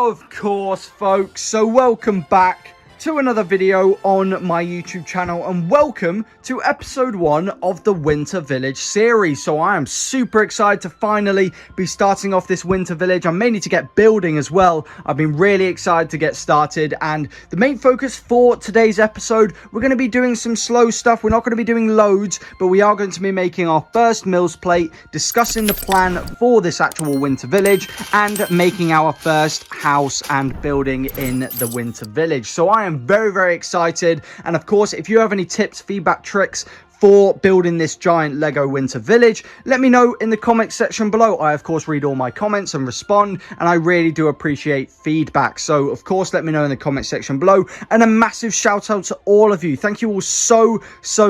Of course, folks. So welcome back to another video on my YouTube channel, and welcome to episode 1 of the Winter Village series. So I am super excited to finally be starting off this Winter Village. I'm mainly to get building as well. I've been really excited to get started, and the main focus for today's episode, we're going to be doing some slow stuff. We're not going to be doing loads, but we are going to be making our first mills plate, discussing the plan for this actual Winter Village, and making our first house and building in the Winter Village. So I am very excited, and of course, if you have any tips, feedback, tricks for building this giant Lego Winter Village, let me know in the comments section below. I of course read all my comments and respond, and I really do appreciate feedback. So of course, let me know in the comment section below, and a massive shout out to all of you. Thank you all so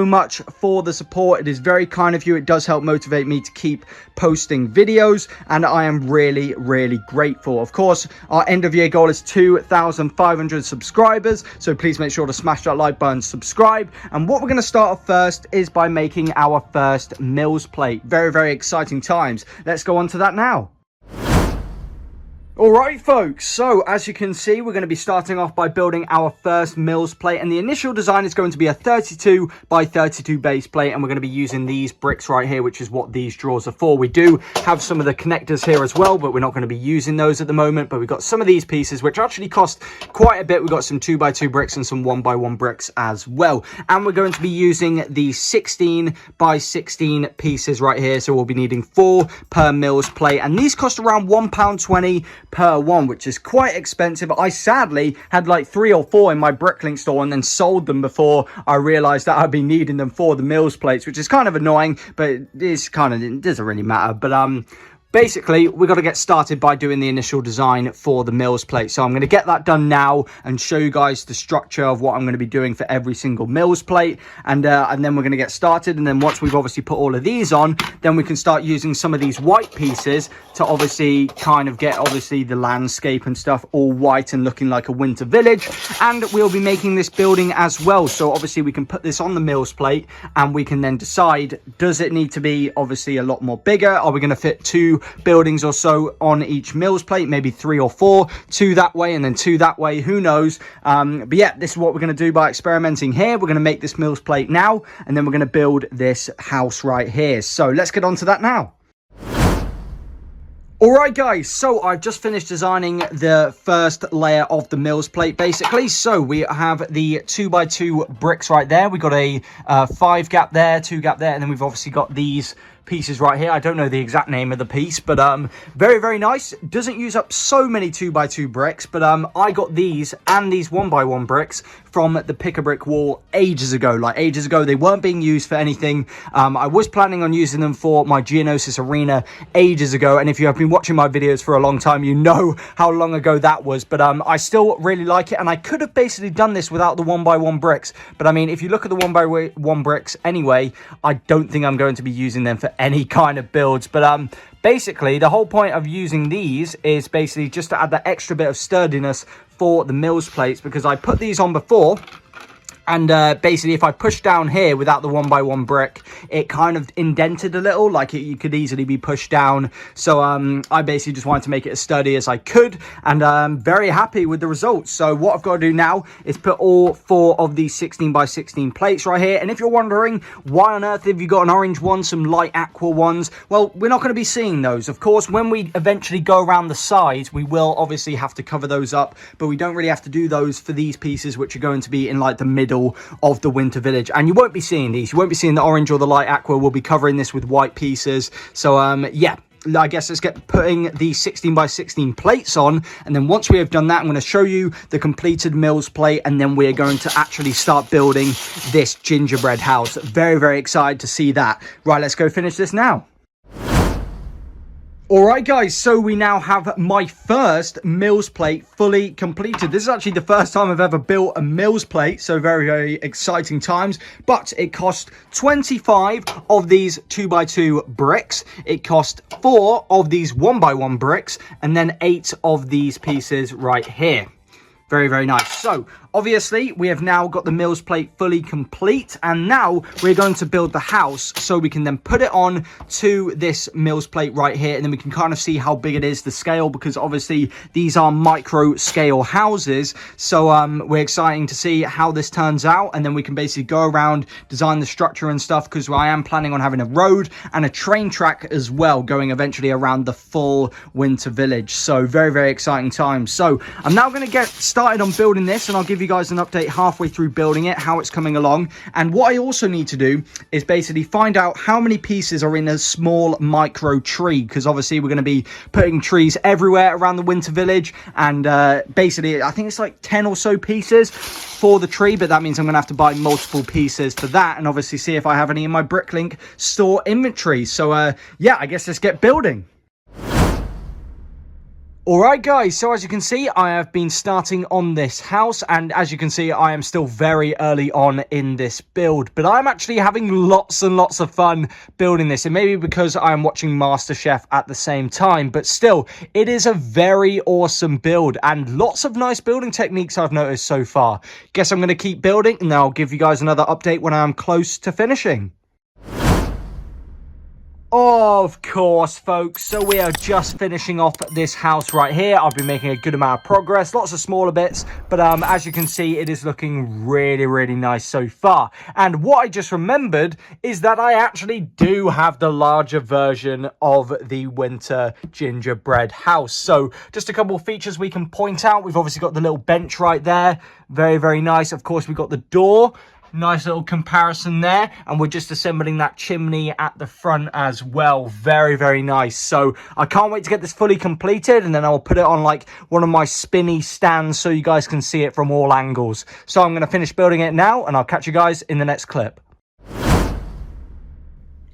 much for the support. It is very kind of you. It does help motivate me to keep posting videos, and I am really grateful. Of course, our end of year goal is 2,500 subscribers, so please make sure to smash that like button, subscribe. And what we're going to start off first is by making our first mills plate. Very exciting times. Let's go on to that now. Alright folks, so as you can see, we're going to be starting off by building our first mills plate, and the initial design is going to be a 32 by 32 base plate, and we're going to be using these bricks right here, which is what these drawers are for. We do have some of the connectors here as well, but we're not going to be using those at the moment. But we've got some of these pieces which actually cost quite a bit. We've got some 2x2 bricks and some 1x1 bricks as well, and we're going to be using the 16 by 16 pieces right here, so we'll be needing 4 per mills plate, and these cost around £1.20 per one, which is quite expensive. I sadly had like 3 or 4 in my Bricklink store and then sold them before I realized that I'd be needing them for the mills plates, which is kind of annoying, but it doesn't really matter. But basically, we've got to get started by doing the initial design for the mills plate. So I'm going to get that done now and show you guys the structure of what I'm going to be doing for every single mills plate. And then we're going to get started. And then once we've obviously put all of these on, then we can start using some of these white pieces to obviously kind of get obviously the landscape and stuff all white and looking like a winter village. And we'll be making this building as well. So obviously we can put this on the mills plate, and we can then decide, does it need to be obviously a lot more bigger? Are we going to fit 2 buildings or so on each mills plate, maybe 3 or 4, 2 that way and then 2 that way, who knows? But yeah, this is what we're going to do by experimenting here. We're going to make this mills plate now, and then we're going to build this house right here. So let's get on to that now. Alright guys, so I've just finished designing the first layer of the mills plate basically. So we have the 2x2 bricks right there. We got a 5 gap there, 2 gap there, and then we've obviously got these pieces right here. I don't know the exact name of the piece, but very nice. Doesn't use up so many 2x2 bricks, but I got these and these 1x1 bricks from the pick-a-brick wall ages ago. They weren't being used for anything. I was planning on using them for my Geonosis arena ages ago, and if you have been watching my videos for a long time, you know how long ago that was. But I still really like it, and I could have basically done this without the 1x1 bricks, but I mean, if you look at the 1x1 bricks anyway, I don't think I'm going to be using them for any kind of builds. But basically the whole point of using these is basically just to add that extra bit of sturdiness for the mills plates, because I put these on before, and basically if I push down here without the 1x1 brick, it kind of indented a little, like you could easily be pushed down. So I basically just wanted to make it as sturdy as I could, and I'm very happy with the results. So what I've got to do now is put all 4 of these 16 by 16 plates right here. And if you're wondering why on earth have you got an orange one, some light aqua ones, well, we're not going to be seeing those. Of course, when we eventually go around the sides, we will obviously have to cover those up, but we don't really have to do those for these pieces, which are going to be in like the middle of the Winter Village. And you won't be seeing these. You won't be seeing the orange or the light aqua. We'll be covering this with white pieces. So yeah, I guess let's get putting the 16 by 16 plates on, and then once we have done that, I'm going to show you the completed mills plate, and then we're going to actually start building this gingerbread house. Very excited to see that. Right, let's go finish this now. Alright guys, so we now have my first mills plate fully completed. This is actually the first time I've ever built a mills plate, so very exciting times. But it cost 25 of these 2x2 bricks. It cost 4 of these 1x1 bricks, and then 8 of these pieces right here. Very, very nice. So obviously we have now got the Mills plate fully complete, and now we're going to build the house so we can then put it on to this Mills plate right here, and then we can kind of see how big it is, the scale, because obviously these are micro scale houses. So we're exciting to see how this turns out, and then we can basically go around, design the structure and stuff, because I am planning on having a road and a train track as well going eventually around the full Winter Village. So very, very exciting times. So I'm now going to get started on building this, and I'll give you guys an update halfway through building it, how it's coming along. And what I also need to do is basically find out how many pieces are in a small micro tree, because obviously we're going to be putting trees everywhere around the Winter Village, and basically I think it's like 10 or so pieces for the tree, but that means I'm going to have to buy multiple pieces for that, and obviously see if I have any in my Bricklink store inventory. So yeah, I guess let's get building. Alright guys, so as you can see, I have been starting on this house, and as you can see, I am still very early on in this build, but I'm actually having lots and lots of fun building this. It may be because I am watching MasterChef at the same time, but still, it is a very awesome build, and lots of nice building techniques I've noticed so far. Guess I'm going to keep building, and then I'll give you guys another update when I'm close to finishing. Of course, folks, so we are just finishing off this house right here. I've been making a good amount of progress, lots of smaller bits, but as you can see, it is looking really, really nice so far. And what I just remembered is that I actually do have the larger version of the winter gingerbread house. So just a couple of features we can point out. We've obviously got the little bench right there. Very, very nice. Of course, we've got the door. Nice little comparison there, and we're just assembling that chimney at the front as well. Very, very nice. So I can't wait to get this fully completed, and then I'll put it on like one of my spinny stands so you guys can see it from all angles. So I'm going to finish building it now, and I'll catch you guys in the next clip.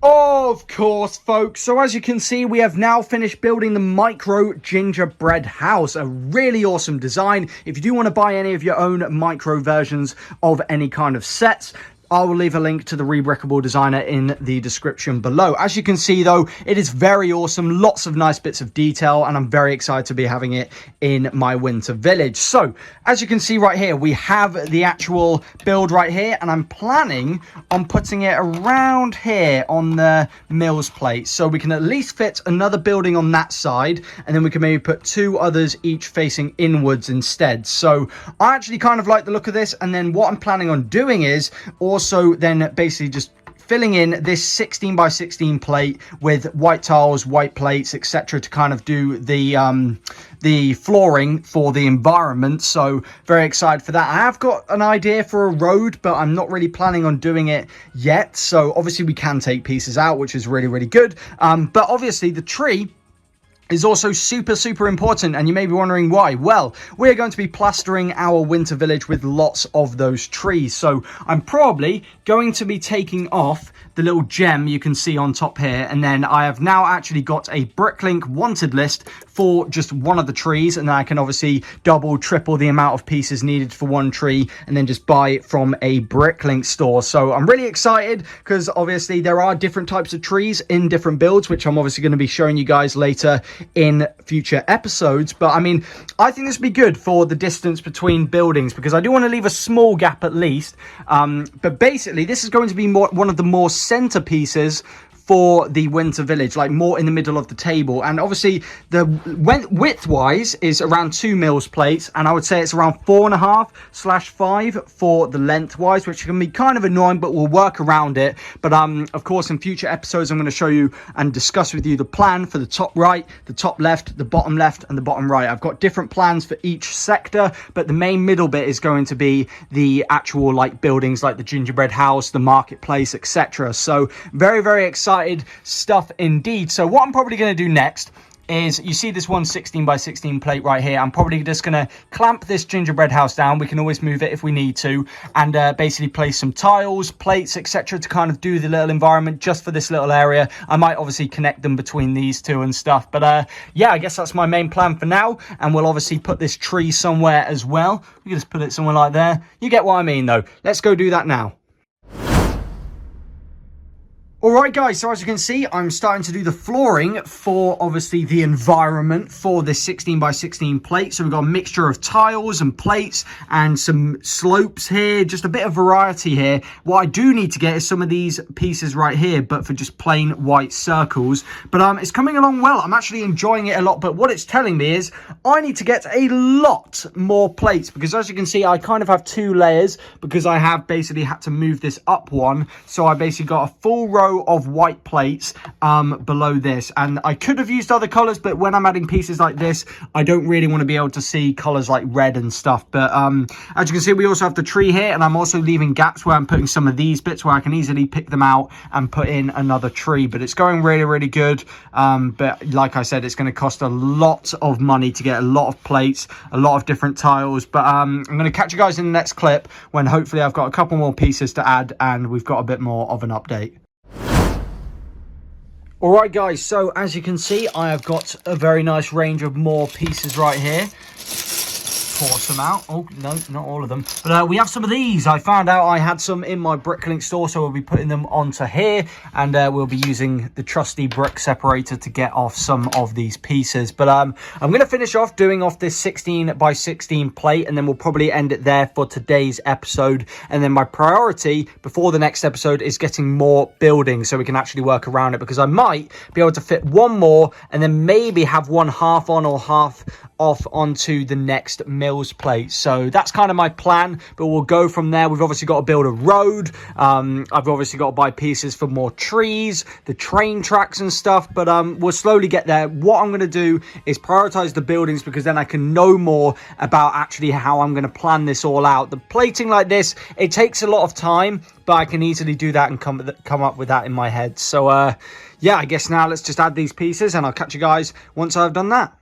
Of course, folks, so as you can see, we have now finished building the micro gingerbread house. A really awesome design. If you do want to buy any of your own micro versions of any kind of sets, I will leave a link to the Rebrickable Designer in the description below. As you can see, though, it is very awesome. Lots of nice bits of detail, and I'm very excited to be having it in my Winter Village. So, as you can see right here, we have the actual build right here, and I'm planning on putting it around here on the Mills plate. So we can at least fit another building on that side, and then we can maybe put two others each facing inwards instead. So I actually kind of like the look of this, and then what I'm planning on doing is also then basically just filling in this 16 by 16 plate with white tiles, white plates, etc. to kind of do the flooring for the environment. So very excited for that. I have got an idea for a road, but I'm not really planning on doing it yet. So obviously we can take pieces out, which is really, really good. But obviously the tree is also super, super important, and you may be wondering why. Well, we're going to be plastering our Winter Village with lots of those trees, so I'm probably going to be taking off the little gem you can see on top here, and then I have now actually got a Bricklink wanted list for just one of the trees, and then I can obviously double, triple the amount of pieces needed for one tree, and then just buy it from a Bricklink store. So I'm really excited, because obviously there are different types of trees in different builds, which I'm obviously going to be showing you guys later in future episodes. But I mean, I think this would be good for the distance between buildings, because I do want to leave a small gap at least. But basically this is going to be one of the more centerpieces for the Winter Village, like more in the middle of the table. And obviously the width wise is around 2 Mills plates, and I would say it's around 4.5/5 for the length wise, which can be kind of annoying, but we'll work around it. But of course in future episodes I'm going to show you and discuss with you the plan for the top right, the top left, the bottom left, and the bottom right. I've got different plans for each sector, but the main middle bit is going to be the actual like buildings like the gingerbread house, the marketplace, etc. So very, very excited stuff indeed. So what I'm probably going to do next is, you see this one 16 by 16 plate right here. I'm probably just going to clamp this gingerbread house down. We can always move it if we need to, and basically place some tiles, plates, etc. to kind of do the little environment just for this little area. I might obviously connect them between these two and stuff, but yeah, I guess that's my main plan for now. And we'll obviously put this tree somewhere as well. We can just put it somewhere like there. You get what I mean though. Let's go do that now. Alright guys, so as you can see, I'm starting to do the flooring for, obviously, the environment for this 16 by 16 plate. So we've got a mixture of tiles and plates and some slopes here, just a bit of variety here. What I do need to get is some of these pieces right here, but for just plain white circles. But it's coming along well. I'm actually enjoying it a lot, but what it's telling me is I need to get a lot more plates, because as you can see, I kind of have 2 layers because I have basically had to move this up one. So I basically got a full row of white plates below this, and I could have used other colors, but when I'm adding pieces like this, I don't really want to be able to see colors like red and stuff. But as you can see, we also have the tree here, and I'm also leaving gaps where I'm putting some of these bits where I can easily pick them out and put in another tree. But it's going really, really good. But like I said, it's going to cost a lot of money to get a lot of plates, a lot of different tiles. But I'm going to catch you guys in the next clip when hopefully I've got a couple more pieces to add and we've got a bit more of an update. Alright guys, so as you can see, I have got a very nice range of more pieces right here. Pour some out. Oh, no, not all of them. But we have some of these. I found out I had some in my Bricklink store, so we'll be putting them onto here. And we'll be using the trusty brick separator to get off some of these pieces. But I'm going to finish off doing off this 16 by 16 plate, and then we'll probably end it there for today's episode. And then my priority before the next episode is getting more buildings so we can actually work around it, because I might be able to fit one more and then maybe have one half on or half off onto the next Mills plate. So that's kind of my plan, but we'll go from there. We've obviously got to build a road. I've obviously got to buy pieces for more trees, the train tracks and stuff, but we'll slowly get there. What I'm going to do is prioritize the buildings, because then I can know more about actually how I'm going to plan this all out. The plating like this, it takes a lot of time, but I can easily do that and come up with that in my head. So yeah, I guess now let's just add these pieces and I'll catch you guys once I've done that.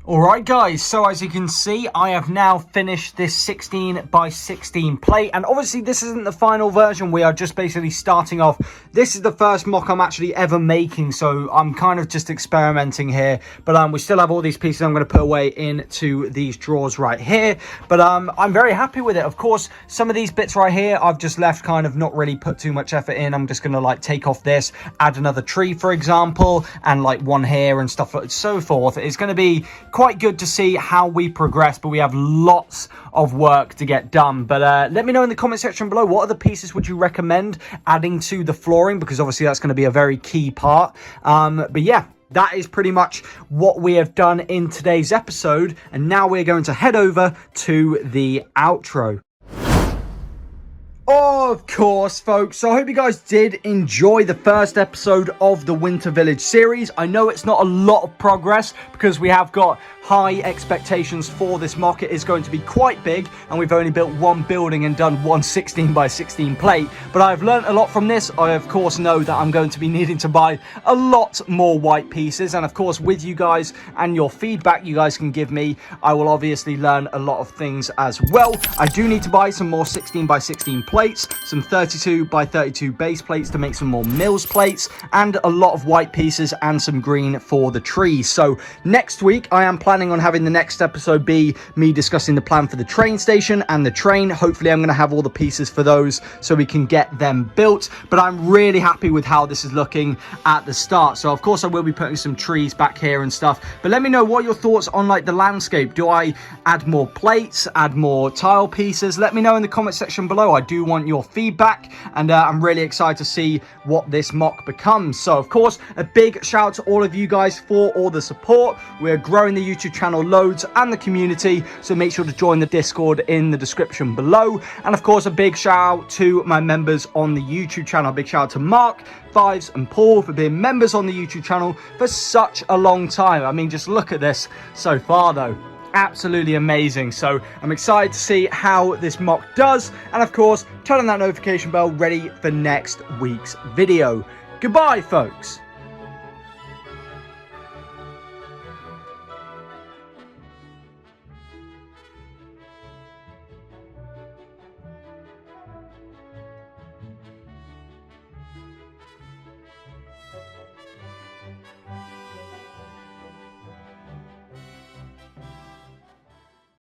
Alright guys, so as you can see, I have now finished this 16 by 16 plate, and obviously this isn't the final version. We are just basically starting off. This is the first mock I'm actually ever making, so I'm kind of just experimenting here. But we still have all these pieces I'm going to put away into these drawers right here. But I'm very happy with it. Of course, some of these bits right here I've just left kind of not really put too much effort in. I'm just going to like take off this, add another tree for example, and like one here and stuff like so forth. It's going to be quite good to see how we progress, but we have lots of work to get done. But let me know in the comment section below, what other pieces would you recommend adding to the flooring, because obviously that's going to be a very key part. But yeah, that is pretty much what we have done in today's episode, and now we're going to head over to the outro. Of course, folks. So I hope you guys did enjoy the first episode of the Winter Village series. I know it's not a lot of progress because we have got high expectations for this mock. It is going to be quite big, and we've only built one building and done one 16 by 16 plate. But I've learned a lot from this. I, of course, know that I'm going to be needing to buy a lot more white pieces. And, of course, with you guys and your feedback you guys can give me, I will obviously learn a lot of things as well. I do need to buy some more 16 by 16 plates, some 32 by 32 base plates to make some more Mills plates, and a lot of white pieces and some green for the trees. So next week I am planning on having the next episode be me discussing the plan for the train station and the train. Hopefully I'm going to have all the pieces for those so we can get them built. But I'm really happy with how this is looking at the start. So of course I will be putting some trees back here and stuff. But let me know what your thoughts on like the landscape. Do I add more plates, add more tile pieces? Let me know in the comment section below. I do want your feedback, and I'm really excited to see what this mock becomes. So of course, a big shout out to all of you guys for all the support. We're growing the YouTube channel loads and the community, so make sure to join the Discord in the description below. And of course, a big shout out to my members on the YouTube channel. A big shout out to Mark, Fives and Paul for being members on the YouTube channel for such a long time. I mean, just look at this so far though. Absolutely amazing. So I'm excited to see how this mock does, and of course turn on that notification bell ready for next week's video. Goodbye, folks.